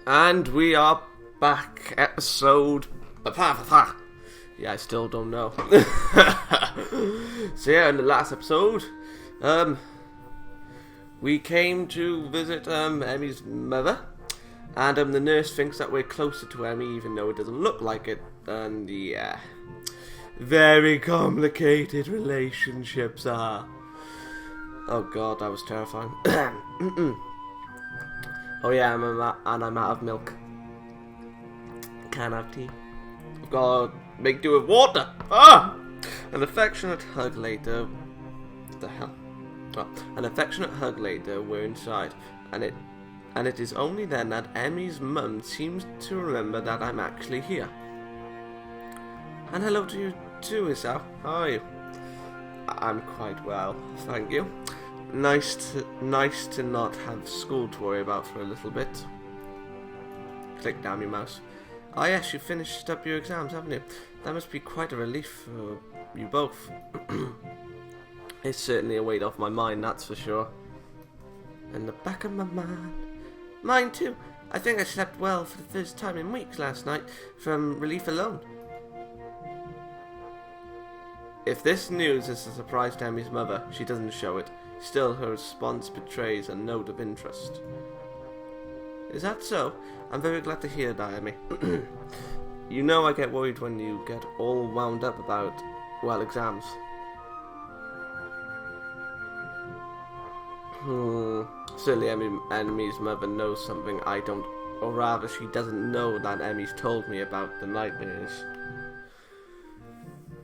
And we are back. Episode... Yeah, I still don't know. So yeah, in the last episode, we came to visit Emi's mother. And the nurse thinks that we're closer to Emi, even though it doesn't look like it. And yeah, very complicated relationships are. Oh god, that was terrifying. Oh yeah, I'm out of milk. Can't have tea. I've got to make do with water. Ah! An affectionate hug later. What the hell? Oh, an affectionate hug later. We're inside, and it is only then that Emi's mum seems to remember that I'm actually here. And hello to you too, Isao. How are you? I'm quite well, thank you. Nice to not have school to worry about for a little bit. Click down your mouse. Ah yes, you finished up your exams, haven't you? That must be quite a relief for you both. It's certainly a weight off my mind, that's for sure. In the back of my mind. Mine too. I think I slept well for the first time in weeks last night from relief alone. If this news is a surprise to Emi's mother, she doesn't show it. Still, her response betrays a note of interest. Is that so? I'm very glad to hear that, Emi. You know I get worried when you get all wound up about, well, exams. Certainly Emi's mother knows something I don't, or rather she doesn't know that Emi's told me about the nightmares.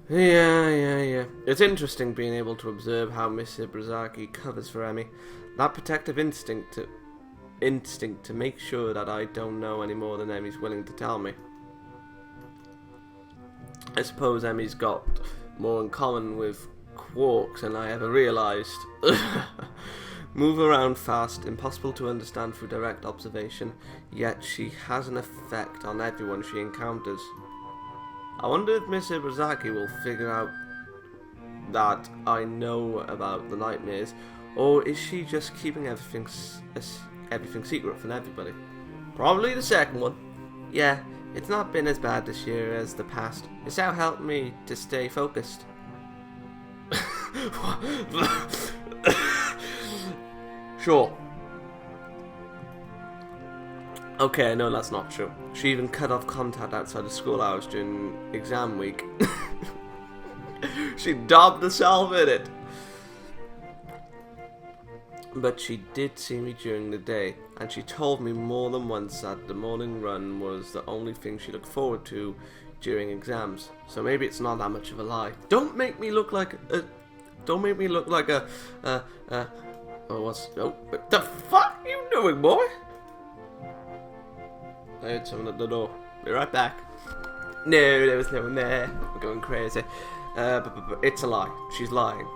Yeah. It's interesting being able to observe how Miss Ibrazaki covers for Emi. That protective instinct to make sure that I don't know any more than Emi's willing to tell me. I suppose Emi's got more in common with quarks than I ever realised. Move around fast, impossible to understand through direct observation, yet she has an effect on everyone she encounters. I wonder if Miss Ibrazaki will figure out that I know about the nightmares, or is she just keeping everything secret from everybody? Probably the second one. Yeah, it's not been as bad this year as the past. It's now helped me to stay focused. Sure. Okay, I know that's not true. She even cut off contact outside of school hours during exam week. She daubed herself in it. But she did see me during the day, and she told me more than once that the morning run was the only thing she looked forward to during exams. So maybe it's not that much of a lie. Don't make me look like a... what the fuck are you doing, boy? I heard someone at the door. Be right back. No, there was no one there. I'm going crazy. But it's a lie. She's lying.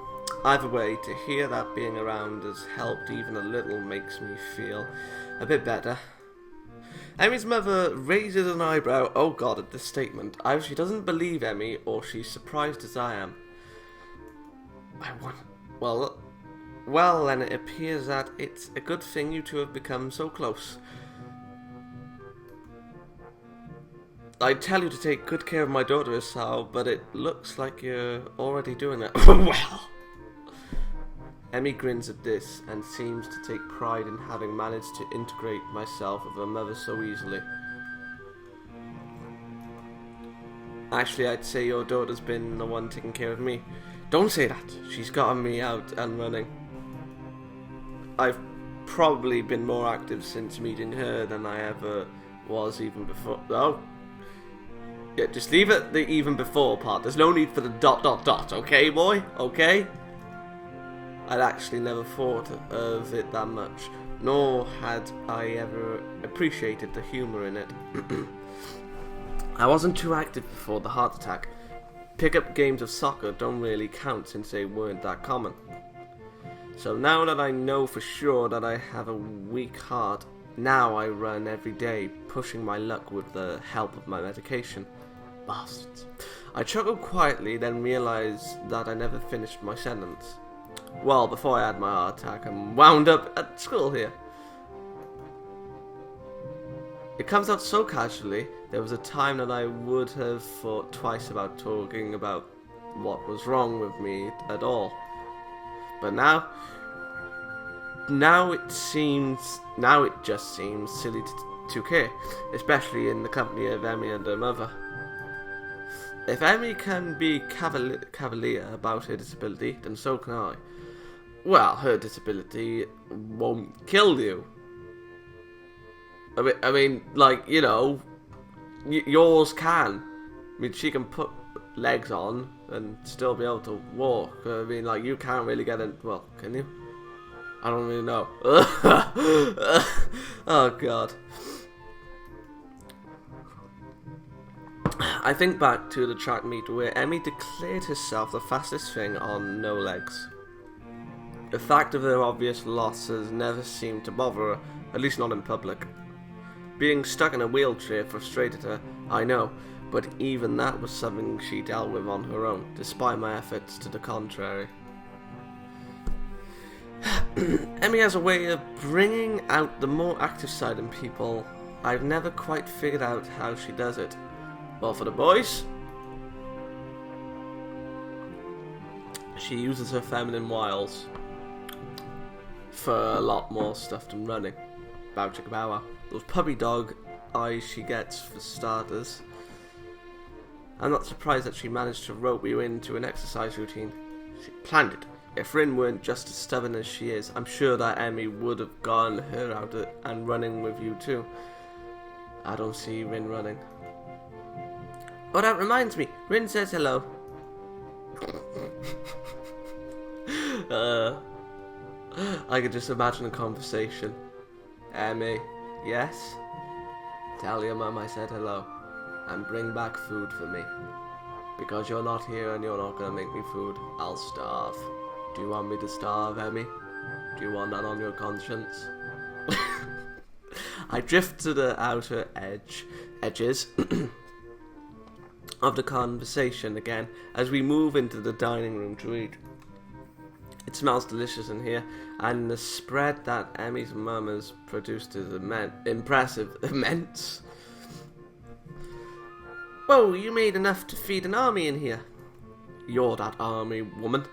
Either way, to hear that being around has helped even a little makes me feel a bit better. Emi's mother raises an eyebrow, oh god, at this statement. Either she doesn't believe Emi, or she's surprised as I am. Well, then it appears that it's a good thing you two have become so close. I tell you to take good care of my daughter, Isao, but it looks like you're already doing that. Well. Emi grins at this and seems to take pride in having managed to integrate myself with her mother so easily. Actually, I'd say your daughter's been the one taking care of me. Don't say that. She's gotten me out and running. I've probably been more active since meeting her than I ever was even before. Oh. Yeah, just leave it the even before part. There's no need for the ... okay, boy? Okay? I'd actually never thought of it that much, nor had I ever appreciated the humour in it. I wasn't too active before the heart attack. Pick-up games of soccer don't really count since they weren't that common. So now that I know for sure that I have a weak heart, now I run every day, pushing my luck with the help of my medication. Bastards. I chuckled quietly, then realised that I never finished my sentence. Well, before I had my heart attack, I'm wound up at school here. It comes out so casually, there was a time that I would have thought twice about talking about what was wrong with me at all. But now it just seems silly to care, especially in the company of Emi and her mother. If Emi can be cavalier about her disability, then so can I. Well, her disability won't kill you. I mean, like, you know, yours can. I mean, she can put legs on and still be able to walk. I mean, like, you can't really get in. Well, can you? I don't really know. Oh, God. I think back to the track meet where Emi declared herself the fastest thing on no legs. The fact of her obvious losses never seemed to bother her, at least not in public. Being stuck in a wheelchair frustrated her, I know, but even that was something she dealt with on her own, despite my efforts to the contrary. Emi has a way of bringing out the more active side in people. I've never quite figured out how she does it. Well, for the boys, she uses her feminine wiles for a lot more stuff than running. Bow chicka bow wow. Those puppy dog eyes she gets for starters. I'm not surprised that she managed to rope you into an exercise routine. She planned it. If Rin weren't just as stubborn as she is, I'm sure that Emi would have gone her out and running with you too. I don't see Rin running. Oh, that reminds me. Rin says hello. I could just imagine a conversation. Emi, yes? Tell your mum I said hello. And bring back food for me. Because you're not here and you're not going to make me food, I'll starve. Do you want me to starve, Emi? Do you want that on your conscience? I drift to the outer edges of the conversation again as we move into the dining room to eat. It smells delicious in here, and the spread that Emi's mum has produced is immense. Whoa, you made enough to feed an army in here. You're that army, woman.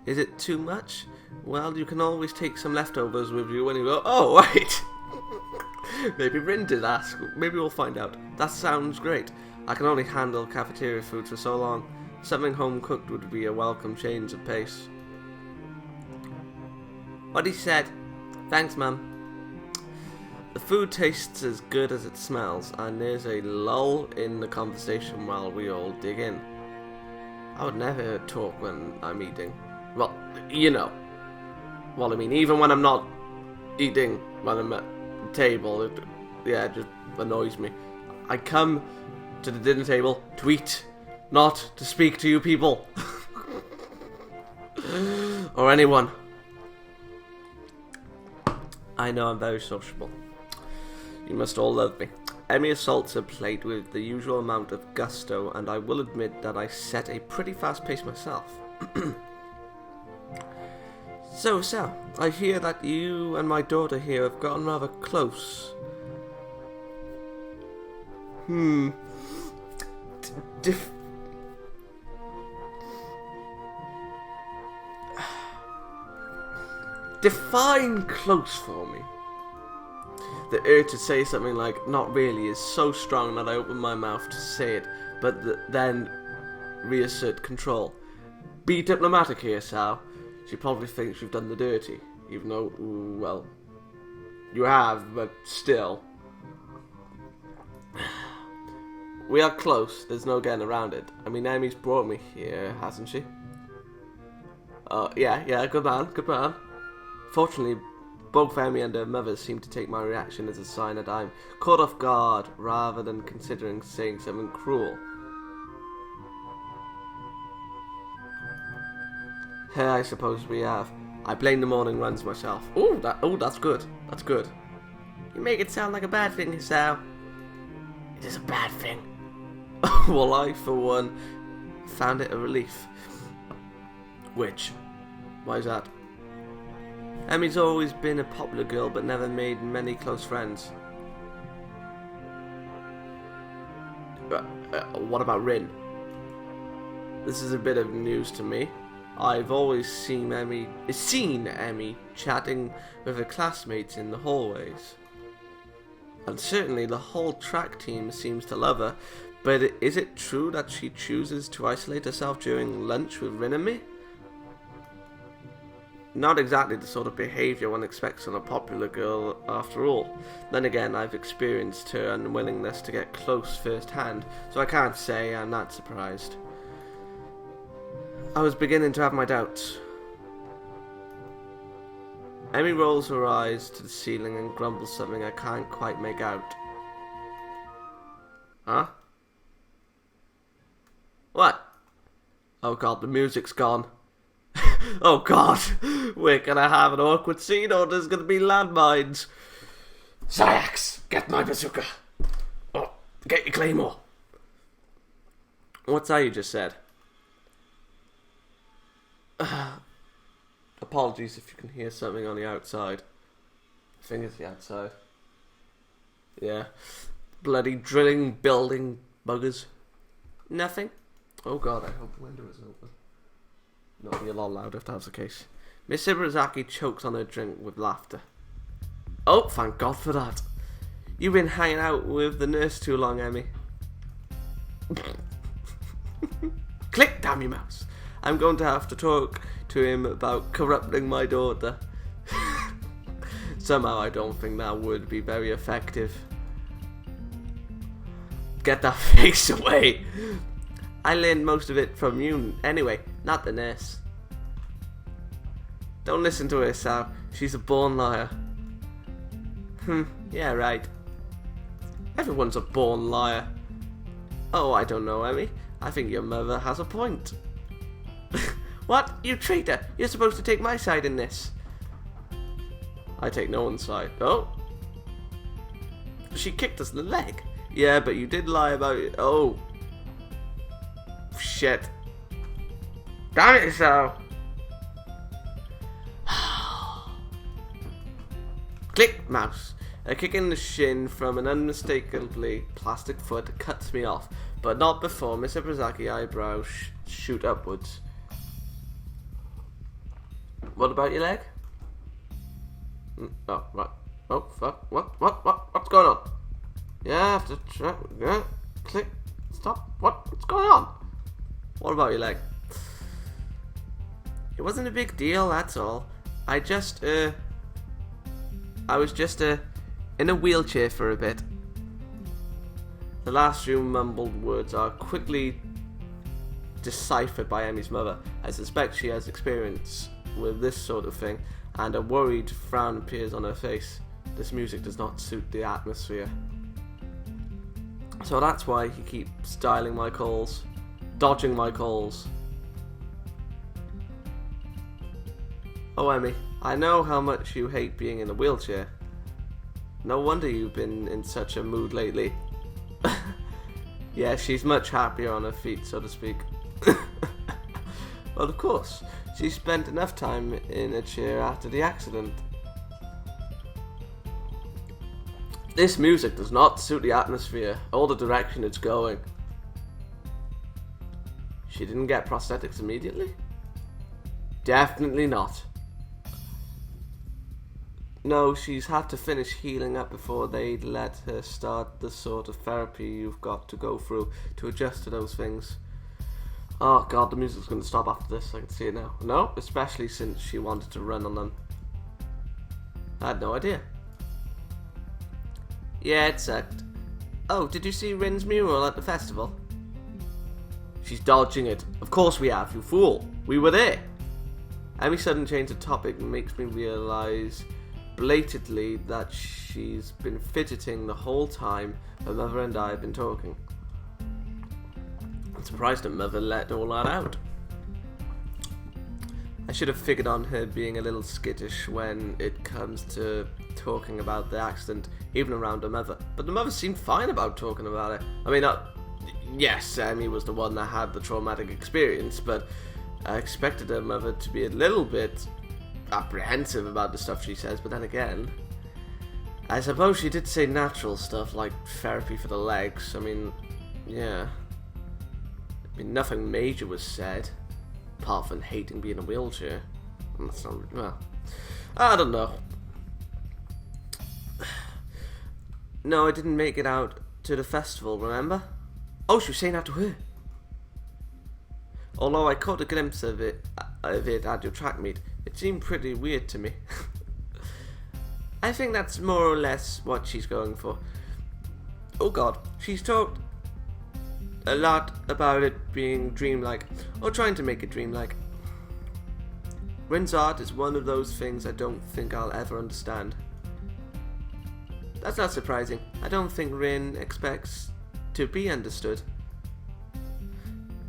Is it too much? Well, you can always take some leftovers with you when you go. Oh, wait. Maybe Rin did ask. Maybe we'll find out. That sounds great. I can only handle cafeteria food for so long. Something home cooked would be a welcome change of pace. What he said. Thanks, Mum. The food tastes as good as it smells, and there's a lull in the conversation while we all dig in. I would never talk when I'm eating. Well, you know. Well, I mean, even when I'm not eating, when I'm at the table, it just annoys me. I come to the dinner table to eat, not to speak to you people. Or anyone. I know I'm very sociable. You must all love me. Emi assaults her plate with the usual amount of gusto, and I will admit that I set a pretty fast pace myself. So, Sal, I hear that you and my daughter here have gotten rather close. Define close for me. The urge to say something like, not really, is so strong that I open my mouth to say it, but then reassert control. Be diplomatic here, Sal. She probably thinks you've done the dirty, even though, well, you have, but still. We are close, there's no getting around it. I mean, Emi's brought me here, hasn't she? Yeah, good man. Fortunately, both Emi and her mother seem to take my reaction as a sign that I'm caught off guard, rather than considering saying something cruel. Here, I suppose we have. I blame the morning runs myself. That's good. That's good. You make it sound like a bad thing, Sal. It is a bad thing. Well, I, for one, found it a relief. Which? Why is that? Emi's always been a popular girl, but never made many close friends. What about Rin? This is a bit of news to me. I've always seen Emi chatting with her classmates in the hallways. And certainly the whole track team seems to love her, but is it true that she chooses to isolate herself during lunch with Rin and me? Not exactly the sort of behaviour one expects from a popular girl after all. Then again, I've experienced her unwillingness to get close firsthand, so I can't say I'm not surprised. I was beginning to have my doubts. Emi rolls her eyes to the ceiling and grumbles something I can't quite make out. Huh? What? Oh god, the music's gone. Oh god, we're gonna have an awkward scene or there's gonna be landmines. Zayax, get my bazooka. Oh, get your claymore. What's that you just said? Apologies if you can hear something on the outside. I think it's the outside. Yeah. Bloody drilling, building buggers. Nothing? Oh god, I hope the window is open. No, it'll be a lot louder if that's the case. Miss Ibarazaki chokes on her drink with laughter. Oh, thank God for that. You've been hanging out with the nurse too long, Emi. Click, damn you mouse. I'm going to have to talk to him about corrupting my daughter. Somehow I don't think that would be very effective. Get that face away. I learned most of it from you anyway, not the nurse. Don't listen to her, Sal. She's a born liar. Yeah, right. Everyone's a born liar. Oh, I don't know, Emi. I think your mother has a point. What? You traitor! You're supposed to take my side in this. I take no one's side. Oh. She kicked us in the leg. Yeah, but you did lie about it. Oh. Shit. Damn it, Sal. Click, mouse. A kick in the shin from an unmistakably plastic foot cuts me off, but not before Miss Ibarazaki eyebrows shoot upwards. What about your leg? Oh, what? Oh, fuck. What's going on? Yeah, I have to try. Yeah, click. Stop. What's going on? What about your leg? It wasn't a big deal, that's all. I was just in a wheelchair for a bit. The last few mumbled words are quickly deciphered by Emi's mother. I suspect she has experience with this sort of thing, and a worried frown appears on her face. This music does not suit the atmosphere. So that's why he keeps dodging my calls. Oh, Emi, I know how much you hate being in a wheelchair. No wonder you've been in such a mood lately. Yeah, she's much happier on her feet, so to speak. Well, of course, she spent enough time in a chair after the accident. This music does not suit the atmosphere or the direction it's going. She didn't get prosthetics immediately? Definitely not. No, she's had to finish healing up before they'd let her start the sort of therapy you've got to go through to adjust to those things. Oh god, the music's going to stop after this, I can see it now. No, especially since she wanted to run on them. I had no idea. Yeah, it sucked. Oh, did you see Rin's mural at the festival? She's dodging it. Of course we have, you fool. We were there. Every sudden change of topic makes me realise blatantly that she's been fidgeting the whole time her mother and I have been talking. I'm surprised her mother let all that out. I should have figured on her being a little skittish when it comes to talking about the accident, even around her mother. But the mother seemed fine about talking about it. I mean, yes, Emi was the one that had the traumatic experience, but I expected her mother to be a little bit apprehensive about the stuff she says, but then again, I suppose she did say natural stuff like therapy for the legs. I mean, Yeah. I mean, nothing major was said, apart from hating being in a wheelchair. And that's not, well, I don't know. No, I didn't make it out to the festival, remember? Oh, she was saying that to her. Although I caught a glimpse of it at your track meet, it seemed pretty weird to me. I think that's more or less what she's going for. Oh god, she's talked a lot about it being dreamlike, or trying to make it dreamlike. Rin's art is one of those things I don't think I'll ever understand. That's not surprising. I don't think Rin expects to be understood.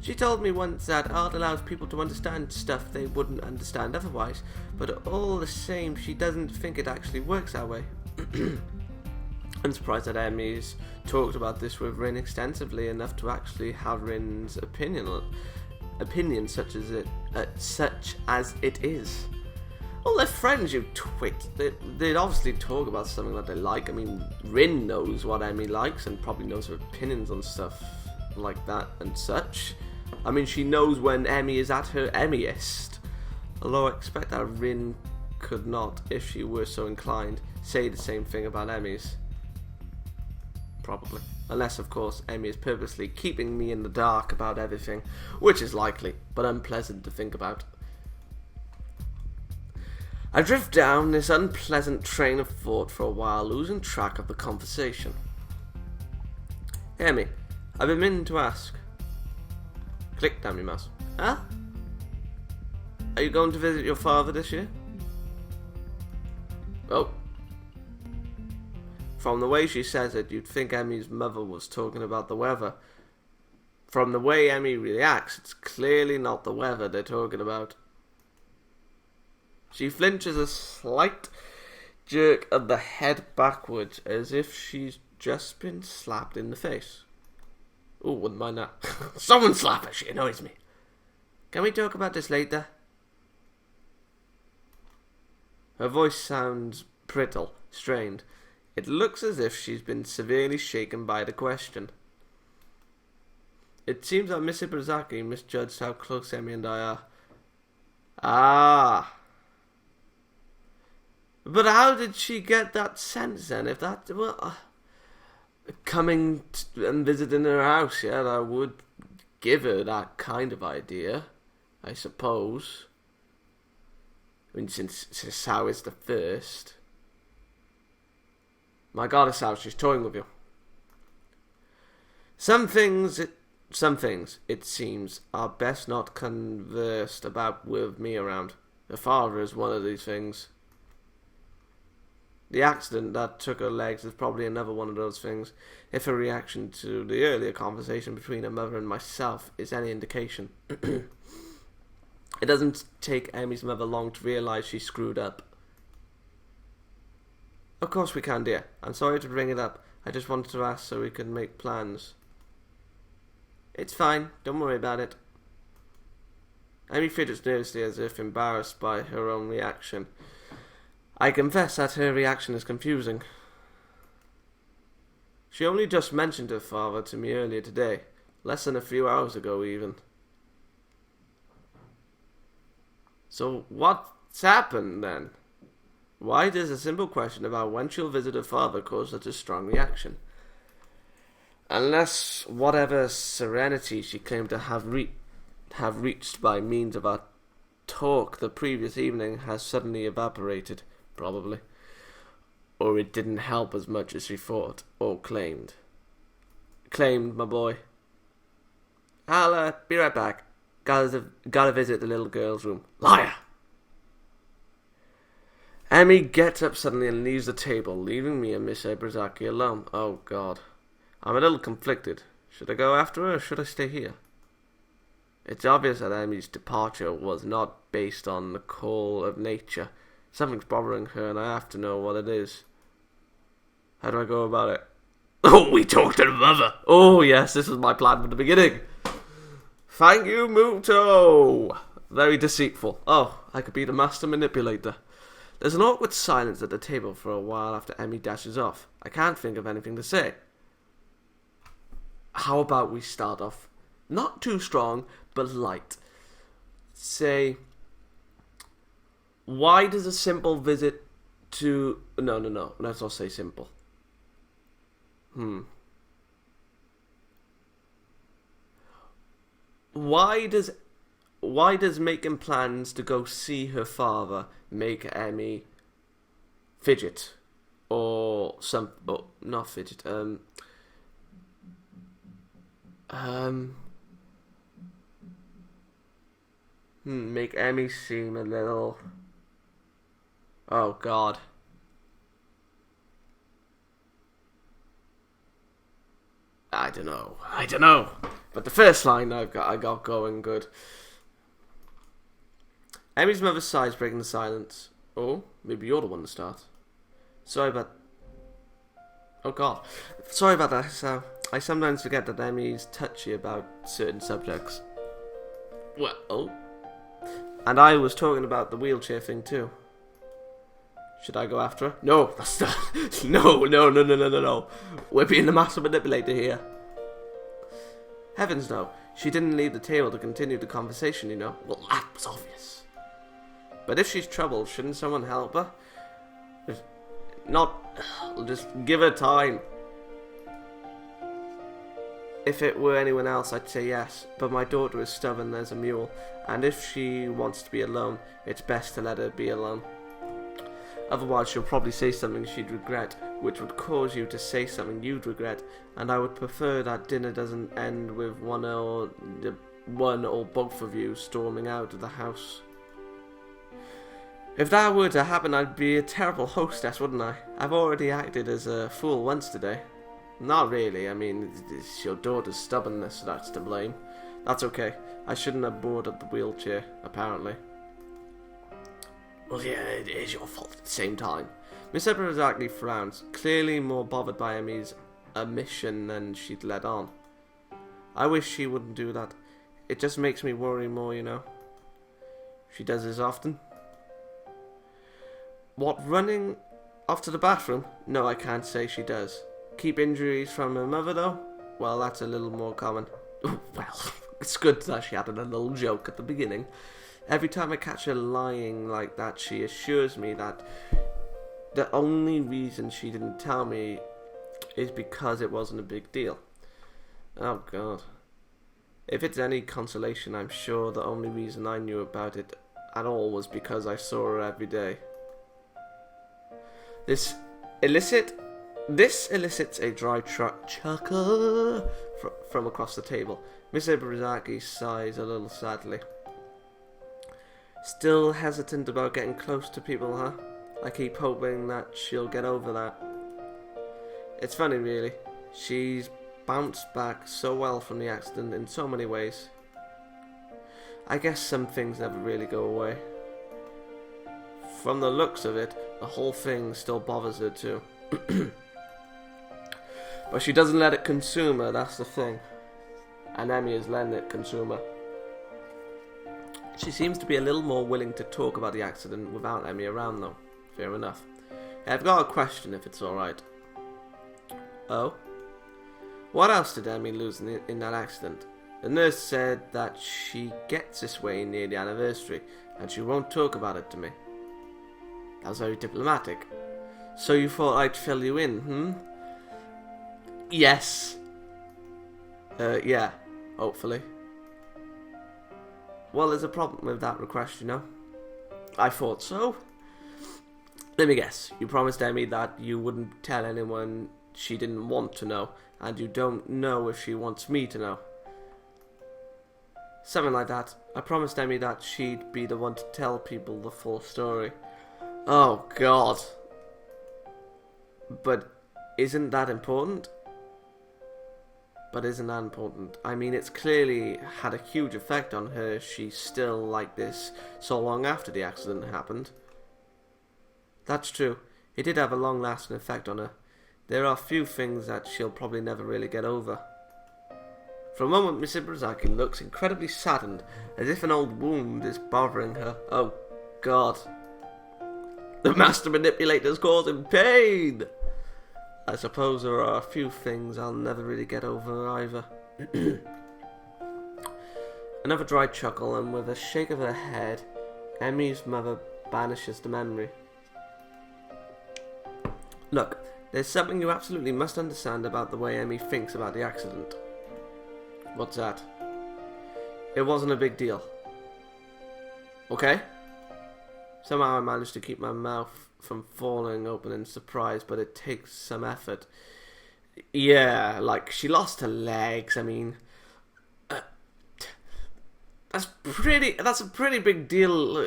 She told me once that art allows people to understand stuff they wouldn't understand otherwise, but all the same, she doesn't think it actually works that way. I'm surprised that Emi's talked about this with Rin extensively enough to actually have Rin's opinion such as it is. Well, they're friends, you twit. They'd obviously talk about something that they like. I mean, Rin knows what Emi likes and probably knows her opinions on stuff like that and such. I mean, she knows when Emi is at her Emiest. Although I expect that Rin could not, if she were so inclined, say the same thing about Emi's. Probably. Unless, of course, Emi is purposely keeping me in the dark about everything, which is likely, but unpleasant to think about. I drift down this unpleasant train of thought for a while, losing track of the conversation. Emi, I've been meaning to ask. Click, damn your mouse. Huh? Are you going to visit your father this year? Oh. From the way she says it, you'd think Emi's mother was talking about the weather. From the way Emi reacts, it's clearly not the weather they're talking about. She flinches a slight jerk of the head backwards, as if she's just been slapped in the face. Oh, wouldn't mind that. Someone slap her, she annoys me. Can we talk about this later? Her voice sounds brittle, strained. It looks as if she's been severely shaken by the question. It seems that Miss Ibrozaki misjudged how close Emi and I are. Ah. But how did she get that sense then? If that, well, coming and visiting her house, yeah, that would give her that kind of idea, I suppose. I mean, since Sao is the first. My goddess, Sao, she's toying with you. Some things, it seems, are best not conversed about with me around. Her father is one of these things. The accident that took her legs is probably another one of those things, if her reaction to the earlier conversation between her mother and myself is any indication. It doesn't take Emi's mother long to realise she screwed up. Of course we can, dear. I'm sorry to bring it up. I just wanted to ask so we can make plans. It's fine. Don't worry about it. Emi fidgets nervously as if embarrassed by her own reaction. I confess that her reaction is confusing. She only just mentioned her father to me earlier today, less than a few hours ago even. So what's happened then? Why does a simple question about when she'll visit her father cause such a strong reaction? Unless whatever serenity she claimed to have reached by means of our talk the previous evening has suddenly evaporated. Probably. Or it didn't help as much as she thought, or claimed. Claimed, my boy. I'll be right back. Gotta visit the little girl's room. Liar! Emi gets up suddenly and leaves the table, leaving me and Miss Ibrozaki alone. Oh, God. I'm a little conflicted. Should I go after her, or should I stay here? It's obvious that Emi's departure was not based on the call of nature. Something's bothering her, and I have to know what it is. How do I go about it? Oh, we talked to the mother. Oh, yes, this was my plan from the beginning. Thank you, Muto. Very deceitful. Oh, I could be the master manipulator. There's an awkward silence at the table for a while after Emi dashes off. I can't think of anything to say. how about we start off not too strong, but light. Say, why does a simple visit to... No, let's not say simple. Why does making plans to go see her father make Emmy fidget? Or some... But not fidget. Make Emmy seem a little... Oh, God. I don't know. But the first line I got going good. Emmy's mother sighs, breaking the silence. Oh, maybe you're the one to start. Sorry about... Oh, God. Sorry about that. So, I sometimes forget that Emmy's touchy about certain subjects. Well... And I was talking about the wheelchair thing, too. Should I go after her? No, that's not... No. We're being the master manipulator here. Heavens no. She didn't leave the table to continue the conversation, you know. Well, that was obvious. But if she's troubled, shouldn't someone help her? Just give her time. If it were anyone else, I'd say yes. But my daughter is stubborn as a mule. And if she wants to be alone, it's best to let her be alone. Otherwise, she'll probably say something she'd regret, which would cause you to say something you'd regret, and I would prefer that dinner doesn't end with one or both of you storming out of the house. If that were to happen, I'd be a terrible hostess, wouldn't I? I've already acted as a fool once today. Not really, I mean, it's your daughter's stubbornness that's to blame. That's okay. I shouldn't have boarded the wheelchair, apparently. Well, yeah, it is your fault at the same time. Miss Eberazaki frowns, clearly more bothered by Emmy's omission than she'd let on. I wish she wouldn't do that. It just makes me worry more, you know. She does this often. What, running off to the bathroom? No, I can't say she does. Keep injuries from her mother, though? Well, that's a little more common. Well, it's good that she had a little joke at the beginning. Every time I catch her lying like that, she assures me that the only reason she didn't tell me is because it wasn't a big deal. Oh, God. If it's any consolation, I'm sure the only reason I knew about it at all was because I saw her every day. This elicits a dry chuckle from across the table. Miss Ibarazaki sighs a little sadly. Still hesitant about getting close to people, huh? I keep hoping that she'll get over that. It's funny, really. She's bounced back so well from the accident in so many ways. I guess some things never really go away. From the looks of it, the whole thing still bothers her too. But she doesn't let it consume her, that's the thing. And Emmy is letting it consume her. She seems to be a little more willing to talk about the accident without Emmy around, though. Fair enough. Hey, I've got a question, if it's alright. Oh? What else did Emmy lose in that accident? The nurse said that she gets this way near the anniversary, and she won't talk about it to me. That was very diplomatic. So you thought I'd fill you in, Yes. Yeah, hopefully. Well, there's a problem with that request, you know. I thought so. Let me guess. You promised Emmy that you wouldn't tell anyone she didn't want to know, and you don't know if she wants me to know. Something like that. I promised Emmy that she'd be the one to tell people the full story. Oh, God. But isn't that important? I mean, it's clearly had a huge effect on her. She's still like this so long after the accident happened. That's true. It did have a long-lasting effect on her. There are few things that she'll probably never really get over. For a moment, Miss Ibarazaki looks incredibly saddened, as if an old wound is bothering her. Oh, God. The master manipulator's causing pain! I suppose there are a few things I'll never really get over either. Another dry chuckle, and with a shake of her head, Emi's mother banishes the memory. Look, there's something you absolutely must understand about the way Emi thinks about the accident. What's that? It wasn't a big deal. Okay? Somehow I managed to keep my mouth from falling open in surprise, but it takes some effort. Yeah, like, she lost her legs, I mean... That's a pretty big deal.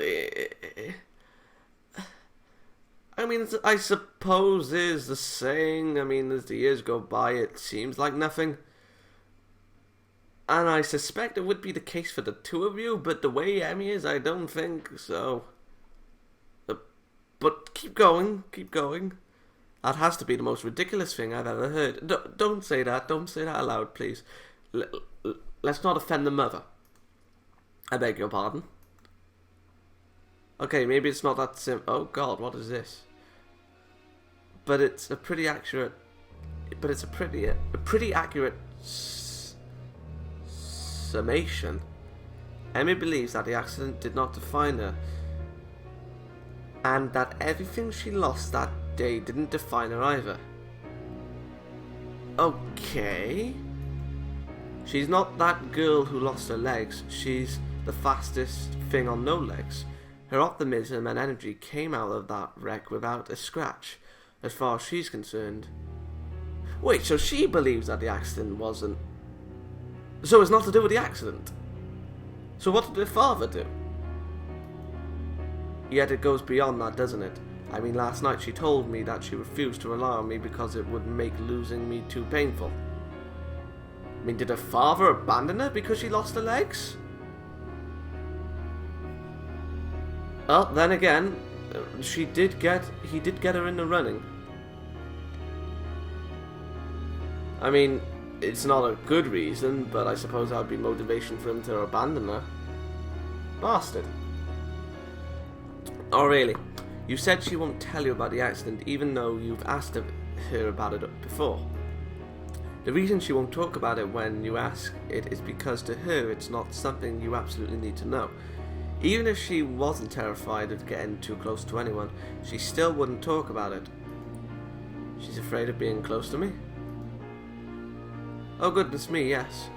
I mean, I suppose there's the saying, I mean, as the years go by, it seems like nothing. And I suspect it would be the case for the two of you, but the way Emi is, I don't think so. But keep going. That has to be the most ridiculous thing I've ever heard. Don't say that aloud, please. Let's not offend the mother. I beg your pardon. Okay, maybe it's not that simple. Oh God, what is this? But it's a pretty accurate. But it's a pretty accurate summation. Emi believes that the accident did not define her, and that everything she lost that day didn't define her either. Okay. She's not that girl who lost her legs. She's the fastest thing on no legs. Her optimism and energy came out of that wreck without a scratch, as far as she's concerned. Wait, so she believes that the accident wasn't... So it's not to do with the accident? So what did her father do? Yet it goes beyond that, doesn't it? I mean, last night she told me that she refused to rely on me because it would make losing me too painful. I mean, did her father abandon her because she lost her legs? Well, then again, he did get her in the running. I mean, it's not a good reason, but I suppose that would be motivation for him to abandon her. Bastard. Oh, really? You said she won't tell you about the accident, even though you've asked her about it before. The reason she won't talk about it when you ask it is because to her it's not something you absolutely need to know. Even if she wasn't terrified of getting too close to anyone, she still wouldn't talk about it. She's afraid of being close to me? Oh goodness me, yes.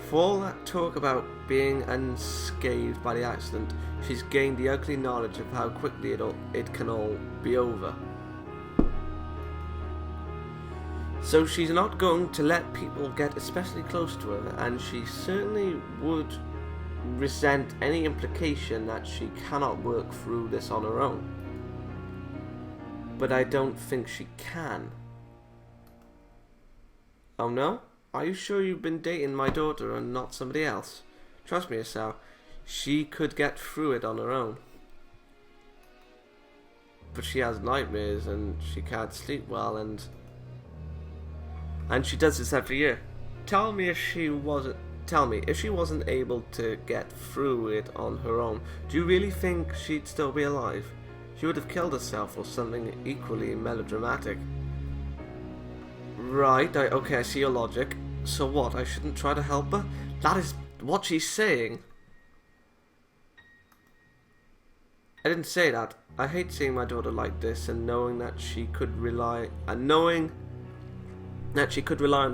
For all that talk about being unscathed by the accident, she's gained the ugly knowledge of how quickly it can all be over. So she's not going to let people get especially close to her, and she certainly would resent any implication that she cannot work through this on her own. But I don't think she can. Oh no? Are you sure you've been dating my daughter and not somebody else? Trust me, Esau, she could get through it on her own. But she has nightmares and she can't sleep well, and she does this every year. Tell me if she wasn't able to get through it on her own, do you really think she'd still be alive? She would have killed herself or something equally melodramatic. Right, okay, I see your logic. So what, I shouldn't try to help her? That is what she's saying. I didn't say that. I hate seeing my daughter like this and knowing that she could rely on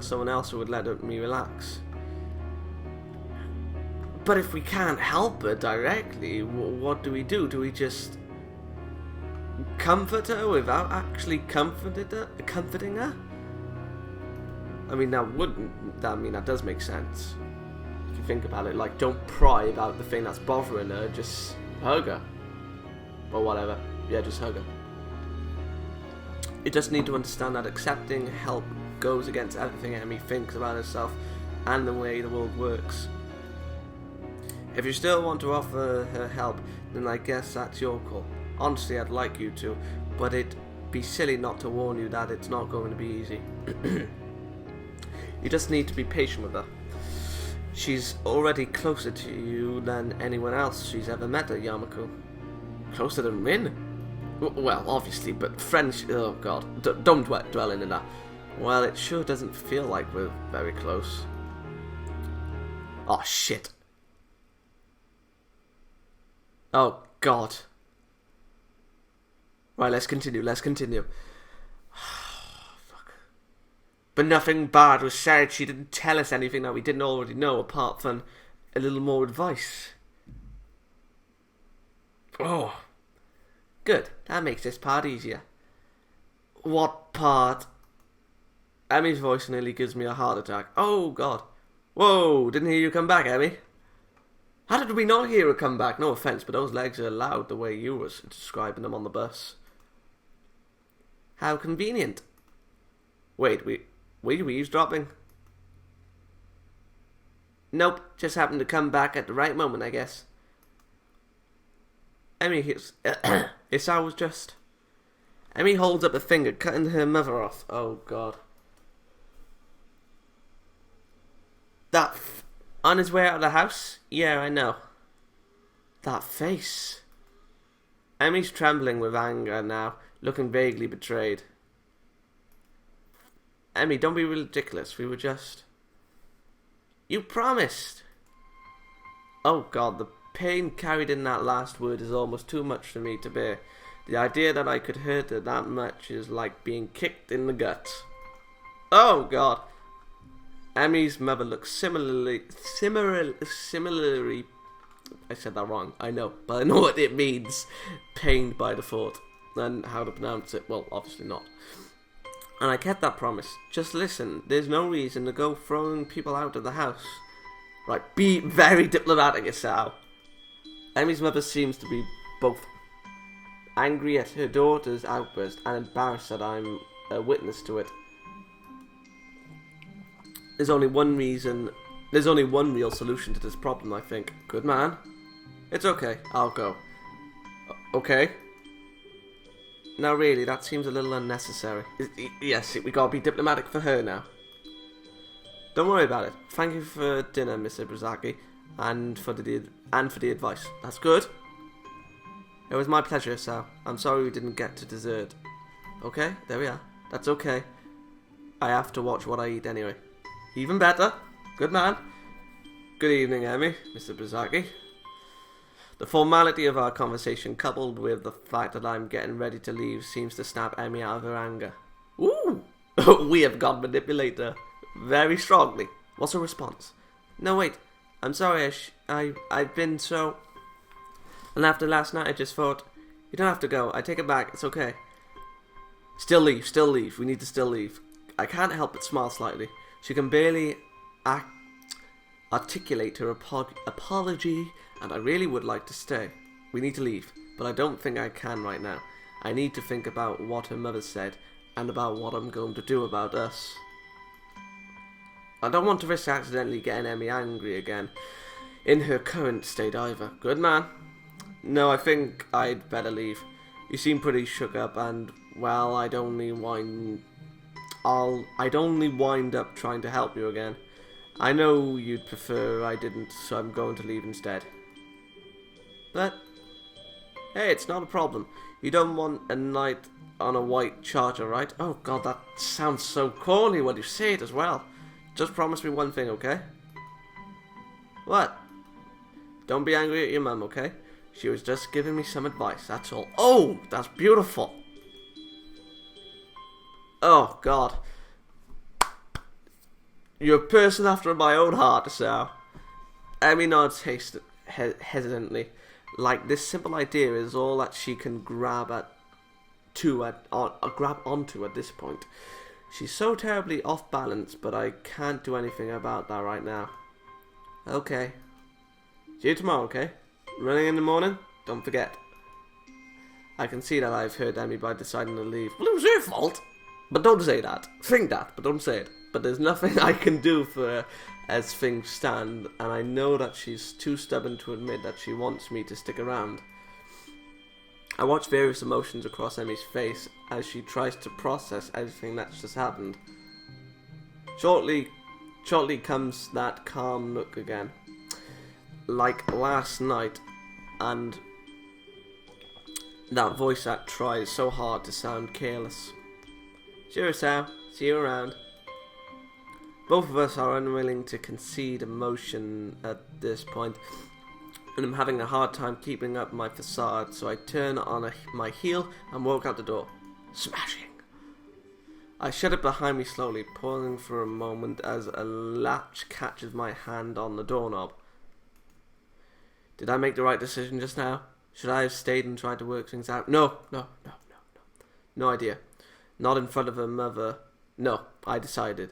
someone else who would let me relax. But if we can't help her directly, what do we do? Do we just comfort her without actually comforting her? I mean, that does make sense. If you think about it, like, don't pry about the thing that's bothering her, just hug her. Or whatever. Yeah, just hug her. You just need to understand that accepting help goes against everything Emi thinks about herself and the way the world works. If you still want to offer her help, then I guess that's your call. Honestly, I'd like you to, but it'd be silly not to warn you that it's not going to be easy. You just need to be patient with her. She's already closer to you than anyone else she's ever met at Yamaku. Closer than Rin? Well, obviously, but friendship... Oh, God. Don't dwell into that. Well, it sure doesn't feel like we're very close. Oh, shit. Oh, God. Right, let's continue. Fuck. But nothing bad was said. She didn't tell us anything that we didn't already know, apart from a little more advice. Oh. Good. That makes this part easier. What part? Emmy's voice nearly gives me a heart attack. Oh, God. Whoa, didn't hear you come back, Emmy. How did we not hear her come back? No offence, but those legs are loud the way you were describing them on the bus. How convenient. Wait, were you eavesdropping? Nope, just happened to come back at the right moment, I guess. Emmy hits... It's I was just... Emmy holds up a finger, cutting her mother off. Oh, God. On his way out of the house? Yeah, I know. That face. Emmy's trembling with anger now, looking vaguely betrayed. Emmy, don't be ridiculous. We were just... You promised. Oh, God, the pain carried in that last word is almost too much for me to bear. The idea that I could hurt her that much is like being kicked in the guts. Oh, God. Emmy's mother looks similarly, I said that wrong, I know, but I know what it means, pained by the thought, and how to pronounce it, well, obviously not. And I kept that promise. Just listen, there's no reason to go throwing people out of the house. Right, be very diplomatic, Sal. Emmy's mother seems to be both angry at her daughter's outburst and embarrassed that I'm a witness to it. There's only one real solution to this problem, I think. Good man. It's okay, I'll go. Okay? Now really, that seems a little unnecessary. Yes, we gotta be diplomatic for her now. Don't worry about it. Thank you for dinner, Mr. Brazaki, and for the advice. That's good. It was my pleasure, Sal. I'm sorry we didn't get to dessert. Okay, there we are. That's okay. I have to watch what I eat anyway. Even better. Good man. Good evening, Emmy, Mr. Brazaki. The formality of our conversation, coupled with the fact that I'm getting ready to leave, seems to snap Emmy out of her anger. Ooh! We have got manipulator very strongly. What's her response? No, wait. I'm sorry, I've been so... And after last night, I just thought, you don't have to go. I take it back. It's okay. Still leave. We need to still leave. I can't help but smile slightly. She can barely articulate her apology, and I really would like to stay. We need to leave, but I don't think I can right now. I need to think about what her mother said, and about what I'm going to do about us. I don't want to risk accidentally getting Emmy angry again, in her current state either. Good man. No, I think I'd better leave. You seem pretty shook up, and, well, I'd only wind up trying to help you again. I know you'd prefer I didn't, so I'm going to leave instead. But, hey, it's not a problem. You don't want a knight on a white charger, right? Oh, God, that sounds so corny when you say it as well. Just promise me one thing, okay? What? Don't be angry at your mum, okay? She was just giving me some advice, that's all. Oh, that's beautiful. Oh, God. You're a person after my own heart, Sal. Emmy nods hesitantly, like this simple idea is all that she can grab onto at this point. She's so terribly off balance, but I can't do anything about that right now. Okay. See you tomorrow, okay? Running in the morning? Don't forget. I can see that I've hurt Emmy by deciding to leave. Well, it was her fault. But don't say that. Think that, but don't say it. But there's nothing I can do for her as things stand, and I know that she's too stubborn to admit that she wants me to stick around. I watch various emotions across Emmy's face as she tries to process everything that's just happened. Shortly comes that calm look again. Like last night, and that voice that tries so hard to sound careless. Sure, Sal. See you around. Both of us are unwilling to concede emotion at this point, and I'm having a hard time keeping up my facade, so I turn on my heel and walk out the door. Smashing! I shut it behind me slowly, pausing for a moment as a latch catches my hand on the doorknob. Did I make the right decision just now? Should I have stayed and tried to work things out? No. No idea. Not in front of her mother. No, I decide.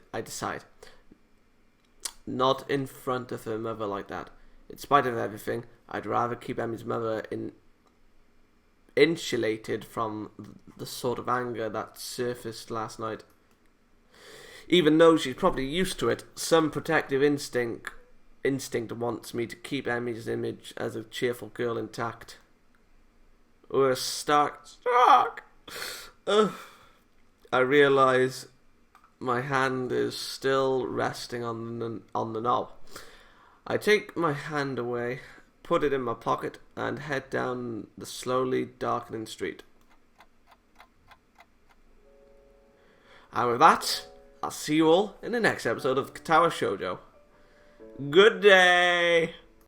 Not in front of her mother like that. In spite of everything, I'd rather keep Emi's mother insulated from the sort of anger that surfaced last night. Even though she's probably used to it, some protective instinct wants me to keep Emi's image as a cheerful girl intact. We're stark. I realise my hand is still resting on the knob. I take my hand away, put it in my pocket, and head down the slowly darkening street. And with that, I'll see you all in the next episode of Katawa Shoujo. Good day!